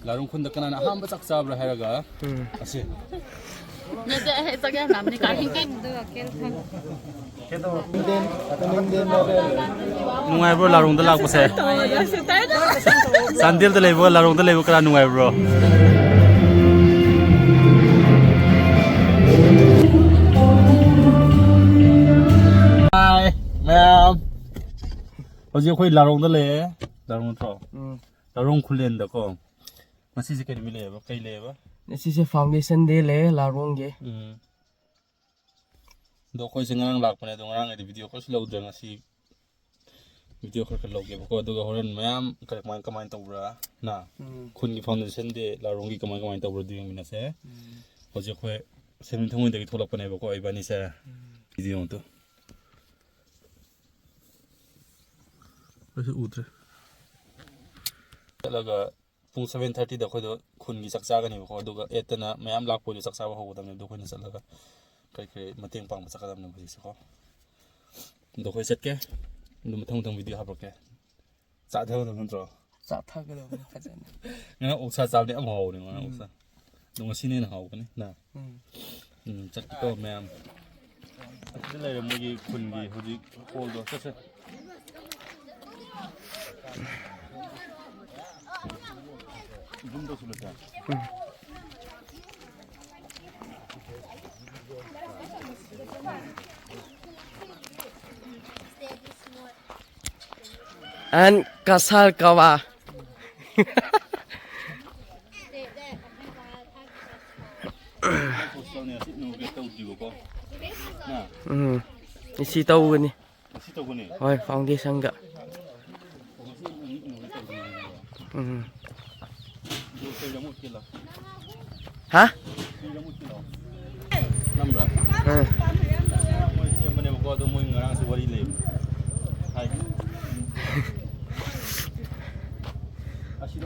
Larong Khullen kana na hamba chak chabra hairaga ase nete chakya namni ka hingkim do kel thang nungai bro larong da lak pase sandil da lebo larong da lebo kara nungai bro hi ma'am hoje khoi larong da le larong tro Larong Khullen da ko masi se kai mi leba kai leba This is a foundation day le Larong ge. Do khoi se ngang lak pane do ngang edi video ko slow dra ngasi video khar ka loge ko do horen mayam kamai to bra na khun gi foundation de Larong gi kamai to bra du yong mina se hoje khoi semin thongoi de gi tholak pane ko ai bani se video to hoje udre laga pung 7:30 da khodo khun gi sakcha gani ko duga 8 na mayam lak po sakcha ba ho dam do khoi na salaga kai kai mateng pang sakha dam na bhi se ko do khoi set ke du mathang video ha ke cha thau dam ntro Sa tha ga do khajan. nga uksa cha ni am ho ni nga uksa do nga sine na ho ka ni na chat ko mayam ati le mo gi khun gi hoji hol do sa And kasal kawa. Isi tau gani. Oi foundation ga. Hah?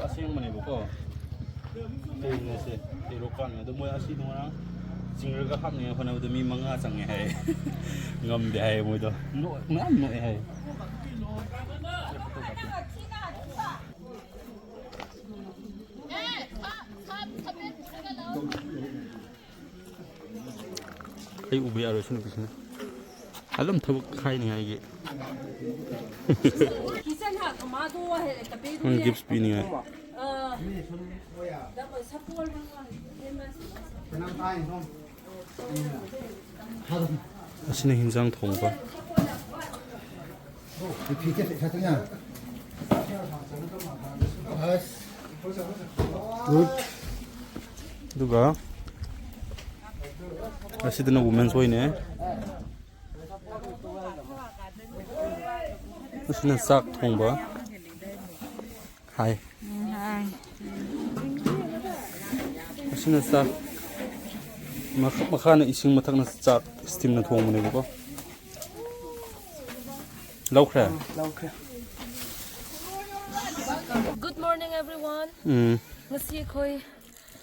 asing mane boko ne se rokan do mo asi do na jingr ga khap ne khona do mi manga change hai ngam de hai mo do no nam no hai ai ubi aro sunu bisna alam thabuk khai ni ai ge gives spinning hai asina hinjang thongba good duga asidna women's way ne asina sak thongba hi asina sak makhana ising mathakna chak steam na thong mane ko laukhra good morning everyone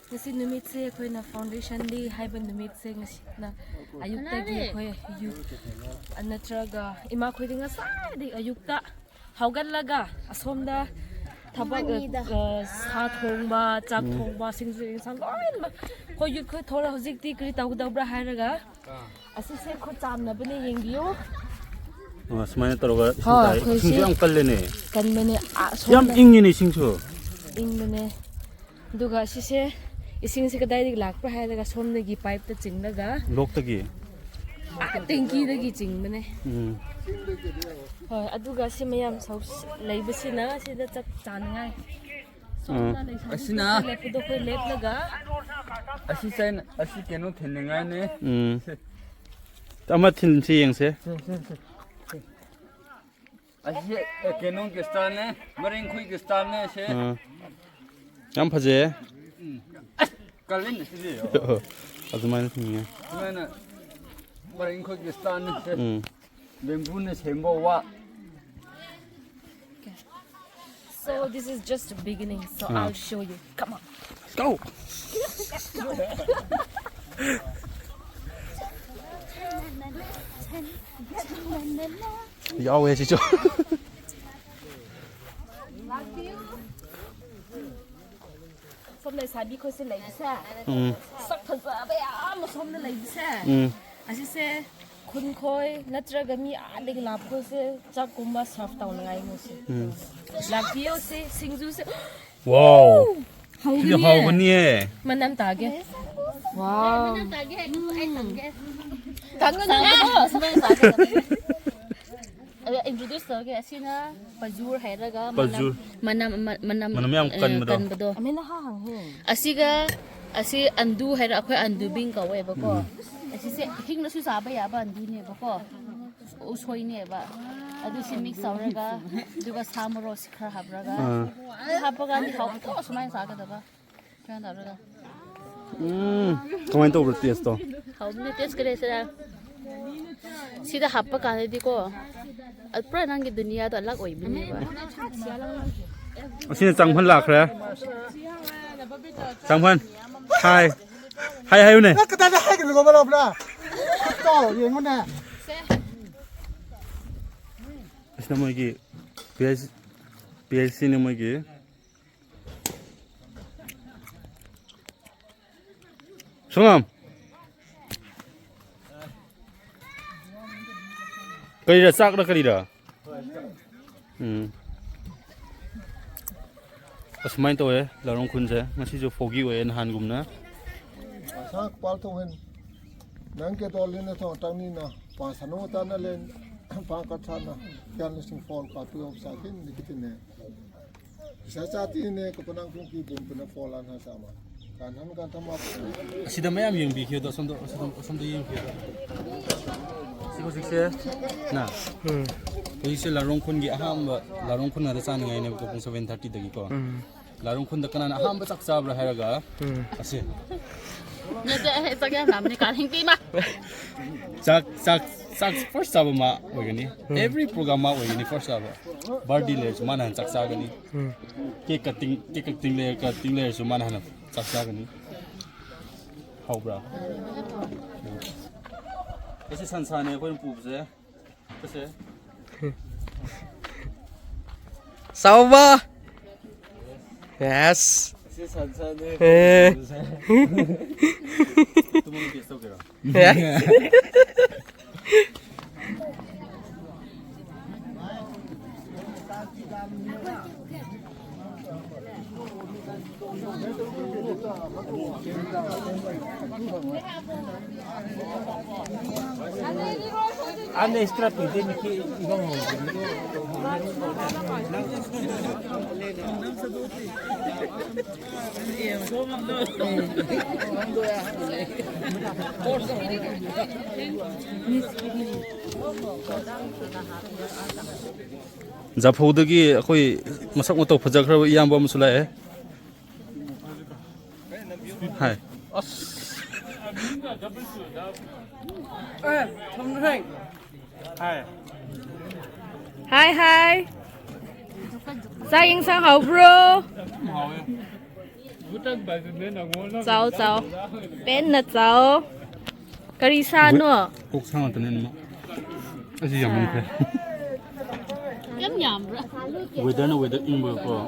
ngasi numit se khoi na foundation day haiba numit se ngasi na ayukta gi khoi yu anatraga ima khoi dinga sa di ayukta haugan laga asomda thabak sa thongba chak thongba singju insang loin khoi yu khoi thora hojik ti kri tau dabra hairaga asi se kho chamna bane yengbiyo asmane toroga singju ang kallene kan mane yam ingni ni singju ingmane duga sise ising se kadai dik lakpra hairaga somne gi pipe ta chinglaga lok tagi tenki dagi chingmane hoi aduga si mayam sau leibasina sida chak chanangai Asina lepudo khoi leplaga asi sain asi keno thenenga ne. tama thin si yengse Asi keno ke star ne maring khui ke star ne se. yam phaje Kalin se azumana thingya mana maring khui ke star ne se. Bamboo ne sembo wa. so this is just the beginning so I'll show you come on let's go 야외 진짜. ꯁꯣꯝꯅ ꯁꯥꯕꯤ ꯈꯣꯏꯁꯦ ꯂꯩꯕꯁꯦ ꯁꯛ ꯐꯖꯕ ꯌꯥꯝ ꯁꯣꯝꯗ ꯂꯩꯕꯁꯦ ꯑꯁꯤꯁꯦ ꯈꯨꯟ ꯈꯣꯏ ꯅꯠꯇ꯭ꯔꯒ ꯃꯤ ꯑꯥꯗꯒꯤ ꯂꯥꯛꯄꯁꯦ ꯆꯥꯛꯀꯨꯝꯕ ꯁꯔꯐ ꯇꯧꯅꯉꯥꯏ ꯃꯣꯏꯁꯦ ꯂꯥꯛꯄꯤꯌꯣ ꯁꯤ ꯁꯤꯡꯖꯨꯁꯦ 와우. 진짜 ꯍꯥꯎꯒꯅꯤꯌꯦ 하오거니에. ꯃꯅꯝ ꯇꯥꯒꯦ ꯋꯥꯎ 당근은 introduce tawge asina pajur hairaga Pajur. manam Manam yam kanbado. kanbado 아메나 하항해 asiga asi andu haira akhoi andu bing kawe bako asi se hingna su saba ya ba andu ne bako usoi ne ba adu si mix sauraga duga samoro sikhra habraga hapaga ni hau to sumai saga da ba kan da ra 그만 또 그럴 때 했어. hau ne test kare sa sida happa ka di ko apra nang gi dunia to alag oi bini ba 신의 짱판 라크래. 짱판. 하이. 하이 하이네. 그때 하이를 거 봐라 봐라. 또 얘는 신의 뭐 이게 BLC는 뭐 이게 성함. 그리라 싹라 그리라. asmain to eh larong khun se ngasi jo fogi we en han gumna sak pal to hen nang ke to lin to tangni na pa sanu ta na len pa ka tha na yan listing fall ka tu of sakin dikitin ne sa sa ti ne ko panang kung ki bum pina fall an ha sama kan han kan thama sida mayam yung bi khyo do som do yung khyo sigo sikse na Isi larong khun gi aham larong khun ada san ngai ne ko pung 7:30 dagi ko larong khun da kana aham ba chak sabra haraga ase ne de sa ga nam ni kan hing pi ma chak first sab ma ogani every program ma ogani first sab birthday le man han chak sagani cake cutting le su man han chak sagani how bra ese san ne ko pu bse ase Sauber. Yes. Yeah. Anda extra pide niki igong mo. 자포드기 거의 마삭 못도 버자크라고 이양 범 술래 하이 Hi hi Sao yên sao hậu bro Chào chào Bên là chào Karisa nữa 꼭 상한테는 뭐 아주 양만 그래 yam yam ra 웨더는 웨더 인 거고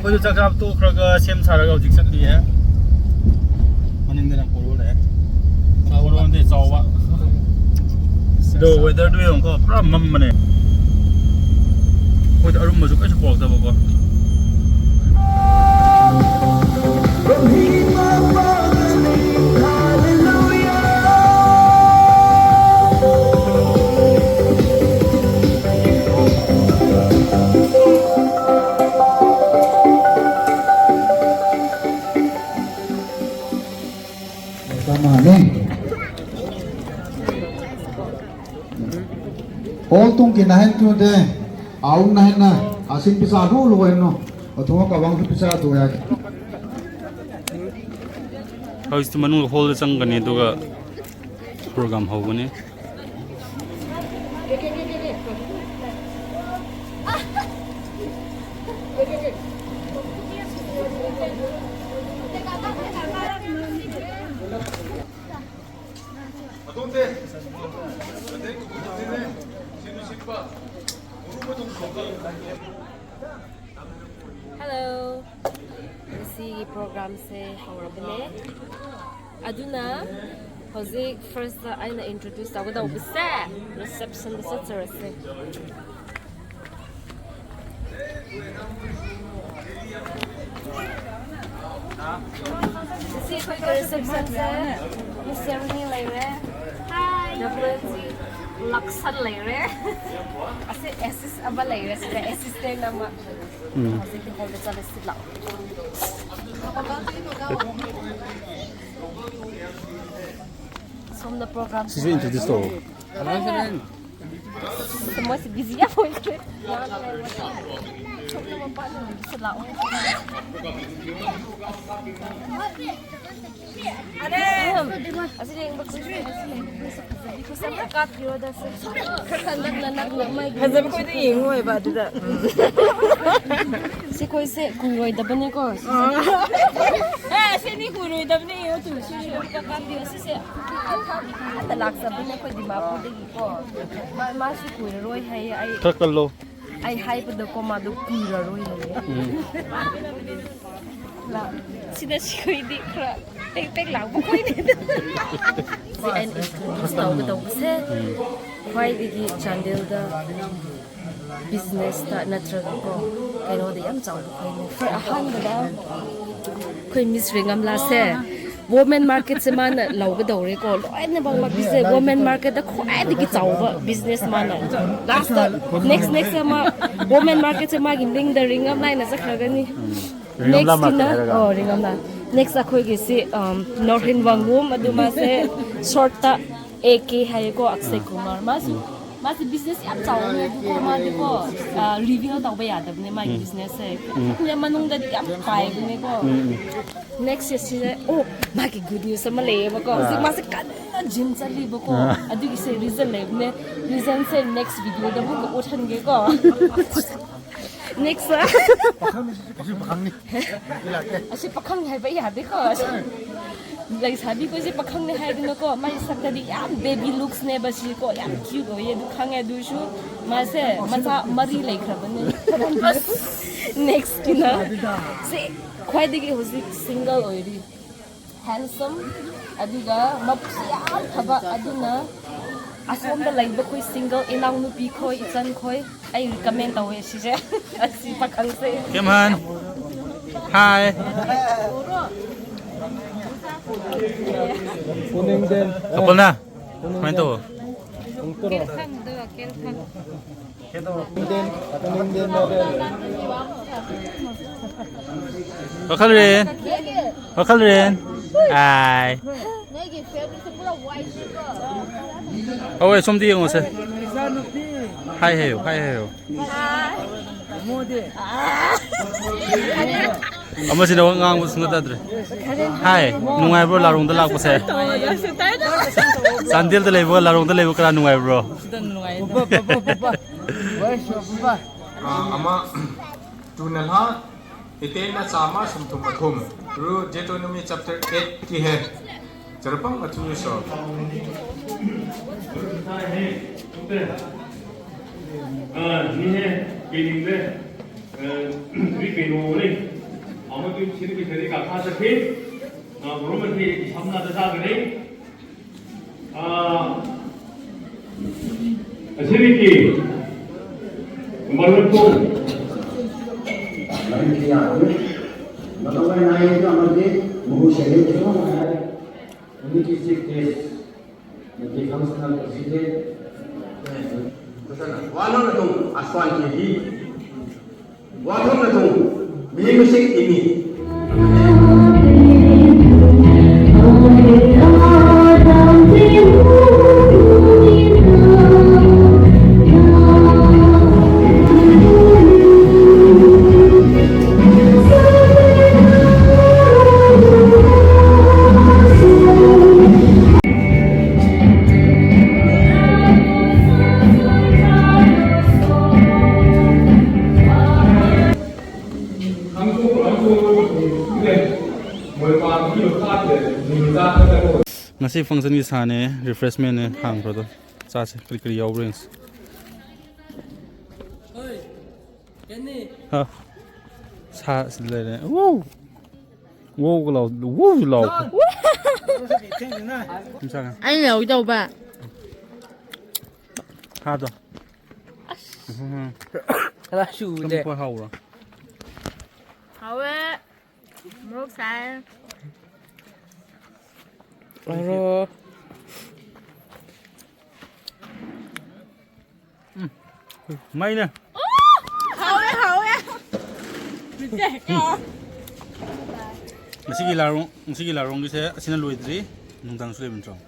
어제 자갑 또 그러가 샘 사라가 직선이야 아닌데랑 고로래 고로인데 자와 너 웨더도 이런 거 프라 맘만해 어제 얼음 뭐좀 까지 보았다 보고 All tung ki nahen tu de aung nahen na asin pisa ru lo no athwa ka wang pisa tu ya 하우스 만ung 홀 장가니 도가 프로그램 하고네 Hello. This program se hawrabane. Aduna hojik first aina introduce tawda ubse reception da satsarase. See quick reception se ceremony laire. Hi. Laksan laire. Ase assist aba laire se assistant nama. Hojik di hall da chale lao. From the program. Sisi introduce to. Semua si busy ya boy. Ada. Asli yang bagus. Saya kat yo dah. Kandak nanak mai. Hazam ko di ingoi ba da. Si koi se kuroi da bane ko. Se ni kuroi da bane yo tu. Si ka kat yo se. Ada laksa bane ko di mapu de ko. Ma si kuroi hai ai. Kakalo. Ai hai pa da ko ma do kuroi hai. La. Sida si koi di kra. Tek lau ba koi ni. Si an introduce tau ba tau se. Kwai digi channel da business ta natraga ko kaino da yam chaw ba koi ni. For ahan da koi miss ringam la se. Women market se man lau ga dore ko loi na bang ma business women market da kwai digi chaw ba business man. Last next ma women market se ma gim ring da ringam lai na sakra ga ni. Next na oh ringam la. Next akhoi gi si Norhin Wangum aduma se short ta AK hai ko Akshay Kumar mas business yam chaw ne ko ma de ko reveal taw ba ya da ne ma business se ne manung da yam pai ne ko next is oh ma ki good news ma le ba ko si ma se kan gym chali ba ko adu gi se reason le ne reason se next video da bu ko uthan ge ko next asi pakhang hai ba ya de ko like sabi ko si pakhang ne hai dino ko mai sakta di yam baby looks ne ba si ko yam cute ho ye du khang e du shu ma se macha mari lai khra bane next kina se khwai digi hosi single oiri handsome adiga mapsi yam thaba aduna asom da lai ba koi single inang nu pi khoi ichan khoi ai recommend tawe si je asi pakhang se Keman. Hi. Kuning din. Kapal na. Main to. Kuning din model. Bakal rin. Bakal rin. Ay. Oh, wait, something yung usa. Hi, heyo. Hi, heyo. Ama sila ngang sunod adre. Hi, nungay bro larong dalak ko sa. Sandil dalay bro larong dalay bro kara nungay bro. Ama tunalha itena sama sumtum pathum ru Deuteronomy chapter 8 ki hai charpang achu so ni hai kening le ri keno le ama tu chiri ki theri ka kha sakhe roman ki samna da sa gane asiri ki malu to Nantiya, natawa na yun ang mga mga select ko na hindi kisik test nagkikam sa ng president. walo na tong aswan ki hi walo na tong bihisik ini ngasi function gi sane refreshment ne hang pro do cha se kri kri yaw rings oi kenni ha sa sile ne wow wow lo wow lo anh nhậu đâu bà ha do là chủ đề không hậu rồi hậu á một sai rồi mày nè hậu á chết con ngasi la rong gi se asina loidri nungdang sule bin chong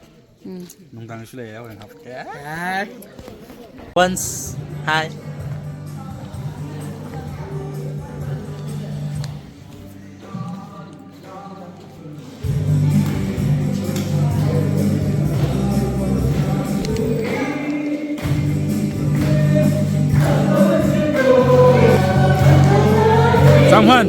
nungdang sule ya wen hap ke once hai Samhan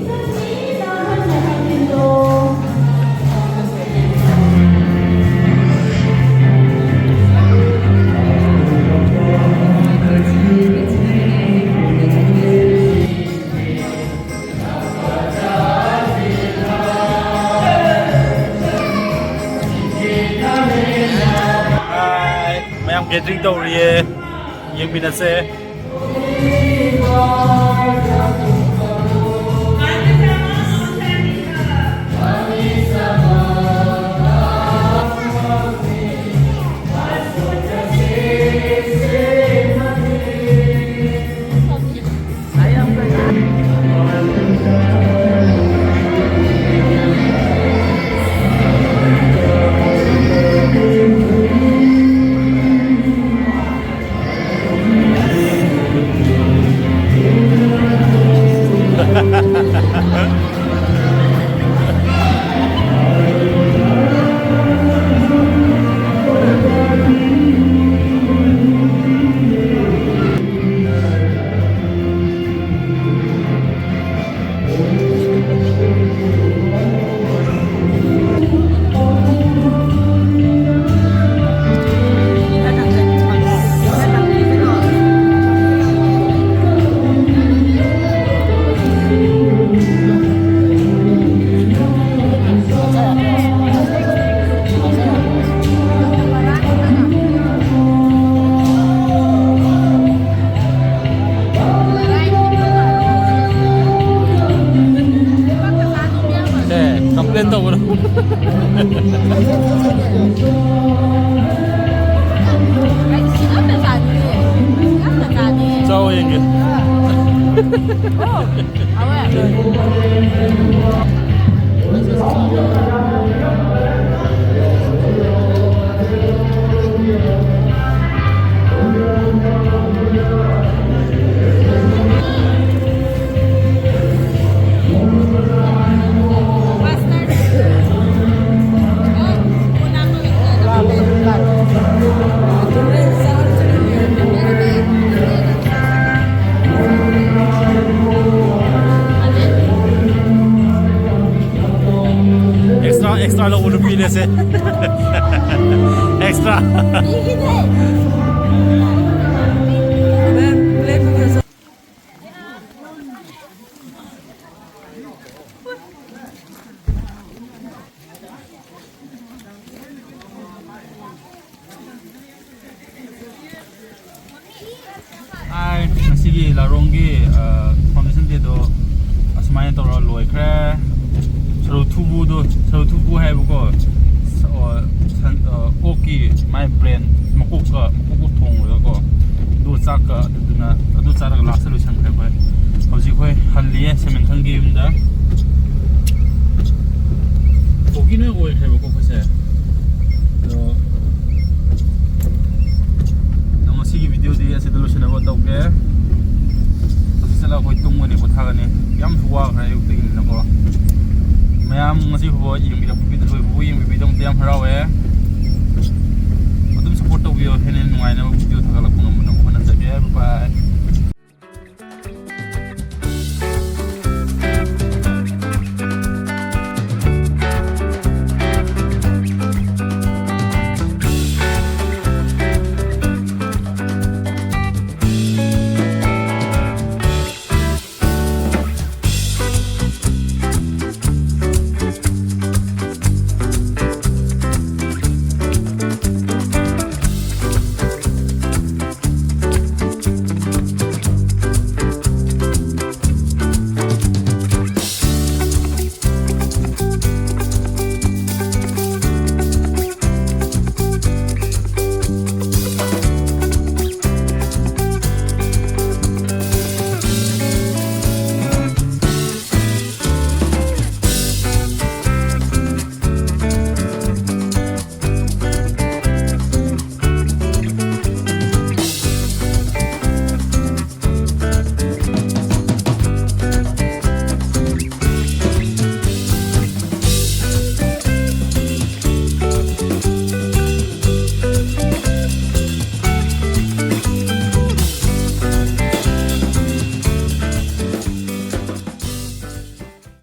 mayam gathering to riye yeng bin ase complain to bro Chào anh em. Extra lo udah pilih sih. Extra. Ai nasi larong gi foundation dia do asmanya to loi kre Saru tubu hai buko oki my brain makuk thong lo ko du chak ka du chara la solution hai ko hoji khoi halliye semen thang gi da oki no goi hai buko phase to namo sigi video di ase solution abo to ke sala khoi tung ni botha ga ni yam thuwa khai uk tin na ko mayam ngasi ho yeng bi bi do bu yeng bi dong tiam harawe adum support to bio henen ngai na video thakala pungam na ko na bye bye